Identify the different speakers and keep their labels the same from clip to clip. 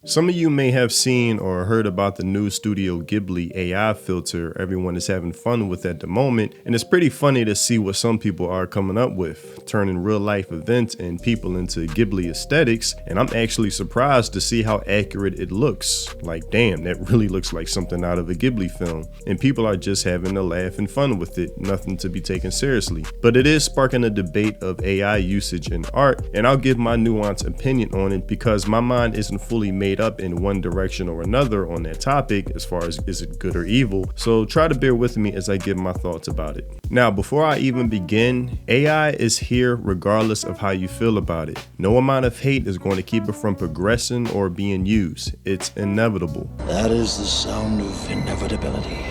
Speaker 1: Some of you may have seen or heard about the new Studio Ghibli AI filter everyone is having fun with at the moment, and it's pretty funny to see what some people are coming up with, turning real life events and people into Ghibli aesthetics, and I'm actually surprised to see how accurate it looks. Like, damn, that really looks like something out of a Ghibli film, and people are just having a laugh and fun with it, nothing to be taken seriously. But it is sparking a debate of AI usage in art, and I'll give my nuanced opinion on it because my mind isn't fully made up in one direction or another on that topic as far as is it good or evil, so try to bear with me as I give my thoughts about it. Now, before I even begin, AI is here regardless of how you feel about it. No amount of hate is going to keep it from progressing or being used. It's inevitable.
Speaker 2: That is the sound of inevitability.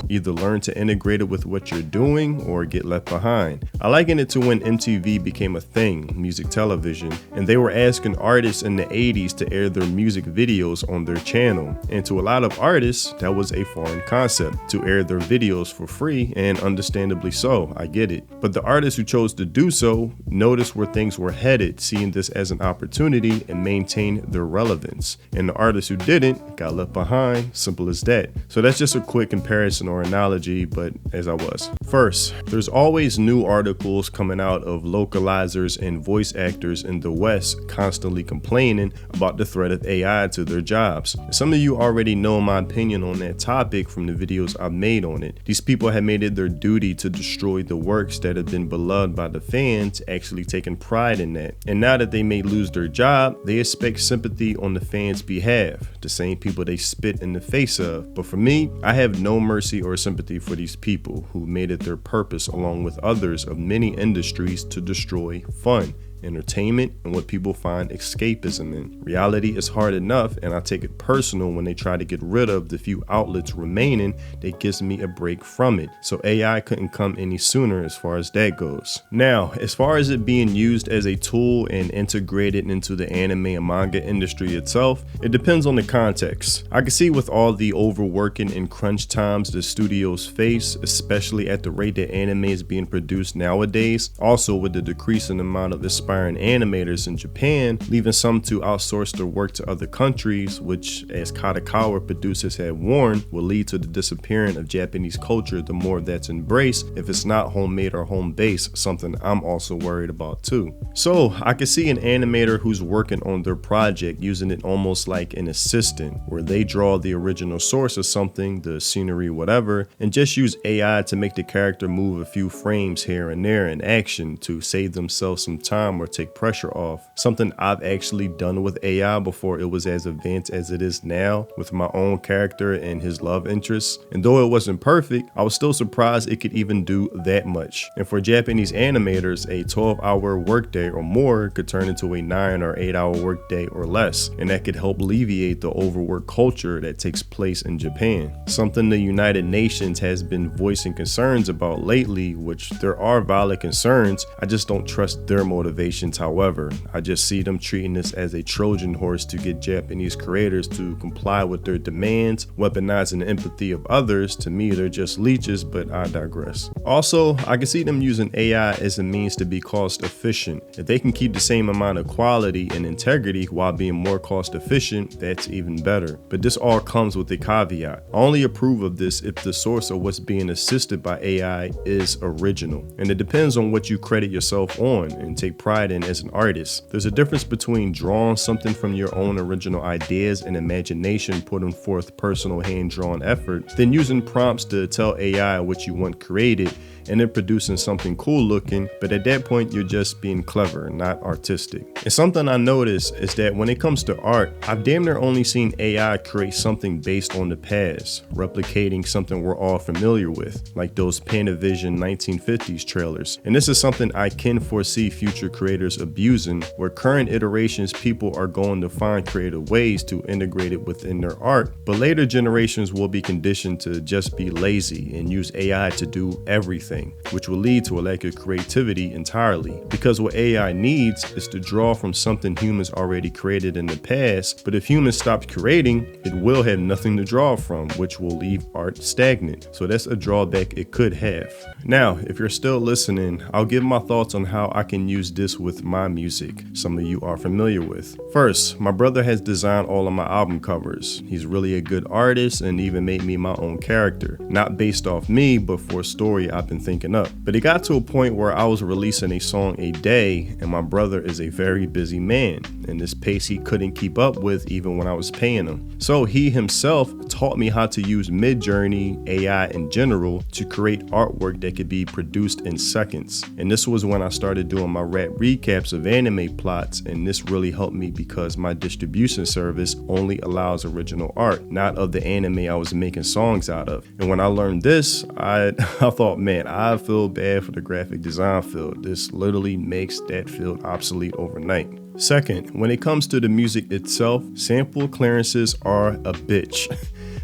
Speaker 1: Either learn to integrate it with what you're doing or get left behind. I liken it to when MTV became a thing, music television, and they were asking artists in the 80s to air their music videos on their channel. And to a lot of artists, that was a foreign concept, to air their videos for free, and understandably so, I get it. But the artists who chose to do so noticed where things were headed, seeing this as an opportunity and maintained their relevance. And the artists who didn't got left behind, simple as that. So that's just a quick comparison or analogy, but as I was. First, there's always new articles coming out of localizers and voice actors in the West constantly complaining about the threat of AI to their jobs. Some of you already know my opinion on that topic from the videos I've made on it. These people have made it their duty to destroy the works that have been beloved by the fans, actually taking pride in that. And now that they may lose their job, they expect sympathy on the fans' behalf, the same people they spit in the face of. But for me, I have no mercy or sympathy for these people who made it their purpose, along with others of many industries, to destroy fun, entertainment, and what people find escapism in. Reality is hard enough, and I take it personal when they try to get rid of the few outlets remaining that gives me a break from it. So AI couldn't come any sooner as far as that goes. Now, as far as it being used as a tool and integrated into the anime and manga industry itself, it depends on the context. I can see with all the overworking and crunch times the studios face, especially at the rate that anime is being produced nowadays, also with the decreasing amount of aspiring animators in Japan, leaving some to outsource their work to other countries, which, as Kadokawa producers have warned, will lead to the disappearance of Japanese culture the more that's embraced if it's not homemade or home-based, something I'm also worried about too. So I can see an animator who's working on their project using it almost like an assistant, where they draw the original source of something, the scenery, whatever, and just use AI to make the character move a few frames here and there in action to save themselves some time or take pressure off. Something I've actually done with AI before it was as advanced as it is now with my own character and his love interests. And though it wasn't perfect, I was still surprised it could even do that much. And for Japanese animators, a 12-hour workday or more could turn into a 9 or 8-hour workday or less. And that could help alleviate the overwork culture that takes place in Japan. Something the United Nations has been voicing concerns about lately, which there are valid concerns. I just don't trust their motivations. However, I just see them treating this as a Trojan horse to get Japanese creators to comply with their demands, weaponizing the empathy of others. To me, they're just leeches, but I digress. Also, I can see them using AI as a means to be cost efficient. If they can keep the same amount of quality and integrity while being more cost efficient, that's even better. But this all comes with a caveat. I only approve of this if the source of what's being assisted by AI is original. And it depends on what you credit yourself on and take pride in as an artist. There's a difference between drawing something from your own original ideas and imagination, putting forth personal hand-drawn effort, then using prompts to tell AI what you want created and then producing something cool looking, but at that point you're just being clever, not artistic. And something I noticed is that when it comes to art, I've damn near only seen AI create something based on the past, replicating something we're all familiar with, like those Panavision 1950s trailers. And this is something I can foresee future creators abusing, where current iterations people are going to find creative ways to integrate it within their art, but later generations will be conditioned to just be lazy and use AI to do everything. anything, which will lead to a lack of creativity entirely. Because what AI needs is to draw from something humans already created in the past, but if humans stop creating, it will have nothing to draw from, which will leave art stagnant. So that's a drawback it could have. Now, if you're still listening, I'll give my thoughts on how I can use this with my music, some of you are familiar with. First, my brother has designed all of my album covers. He's really a good artist and even made me my own character, not based off me, but for a story I've been thinking up. But it got to a point where I was releasing a song a day, and my brother is a very busy man, and this pace he couldn't keep up with even when I was paying him. So he himself taught me how to use Midjourney, AI in general, to create artwork that could be produced in seconds. And this was when I started doing my rap recaps of anime plots, and this really helped me because my distribution service only allows original art, not of the anime I was making songs out of. And when I learned this, I thought, man, I feel bad for the graphic design field. This literally makes that field obsolete overnight. Second, when it comes to the music itself, sample clearances are a bitch.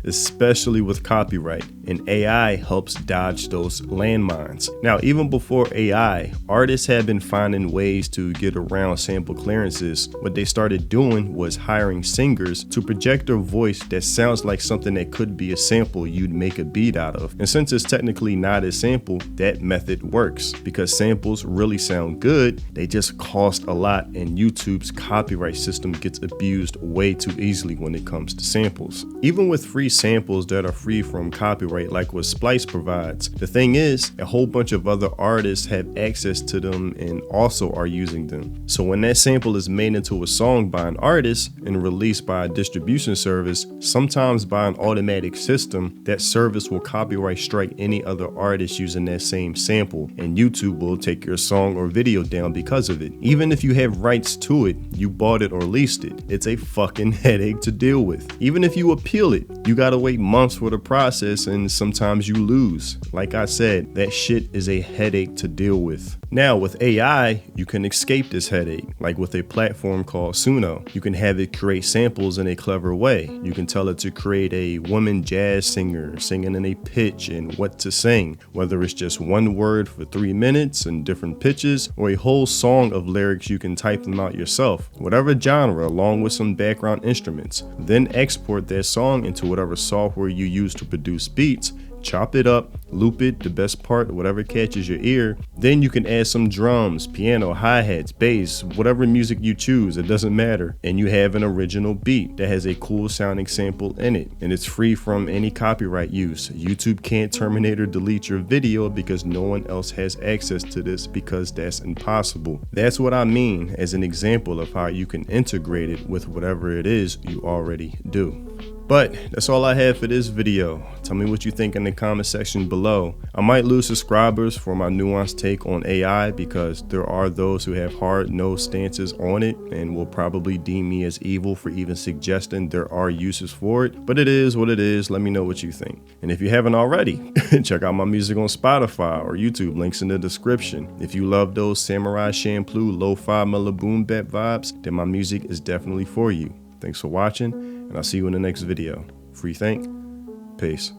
Speaker 1: Especially with copyright, and AI helps dodge those landmines. Now, even before AI, artists had been finding ways to get around sample clearances. What they started doing was hiring singers to project a voice that sounds like something that could be a sample you'd make a beat out of. And since it's technically not a sample, that method works because samples really sound good, they just cost a lot, and YouTube's copyright system gets abused way too easily when it comes to samples. Even with free samples that are free from copyright like what Splice provides, the thing is, a whole bunch of other artists have access to them and also are using them. So when that sample is made into a song by an artist and released by a distribution service, sometimes by an automatic system, that service will copyright strike any other artist using that same sample, and YouTube will take your song or video down because of it. Even if you have rights to it, you bought it or leased it, it's a fucking headache to deal with. Even if you appeal it, you gotta wait months for the process, and sometimes you lose. Like I said, that shit is a headache to deal with. Now with AI, you can escape this headache, like with a platform called Suno. You can have it create samples in a clever way. You can tell it to create a woman jazz singer singing in a pitch and what to sing, whether it's just one word for 3 minutes and different pitches, or a whole song of lyrics. You can type them out yourself, whatever genre, along with some background instruments. Then export that song into whatever software you use to produce beats, chop it up, loop it, the best part, whatever catches your ear. Then you can add some drums, piano, hi-hats, bass, whatever music you choose, it doesn't matter. And you have an original beat that has a cool sounding sample in it. And it's free from any copyright use. YouTube can't terminate or delete your video because no one else has access to this, because that's impossible. That's what I mean as an example of how you can integrate it with whatever it is you already do. But that's all I have for this video. Tell me what you think in the comment section below. I might lose subscribers for my nuanced take on AI because there are those who have hard-nosed stances on it and will probably deem me as evil for even suggesting there are uses for it. But it is what it is. Let me know what you think. And if you haven't already, check out my music on Spotify or YouTube, links in the description. If you love those Samurai Champloo lo-fi mellow boom bap vibes, then my music is definitely for you. Thanks for watching, and I'll see you in the next video. Free think. Peace.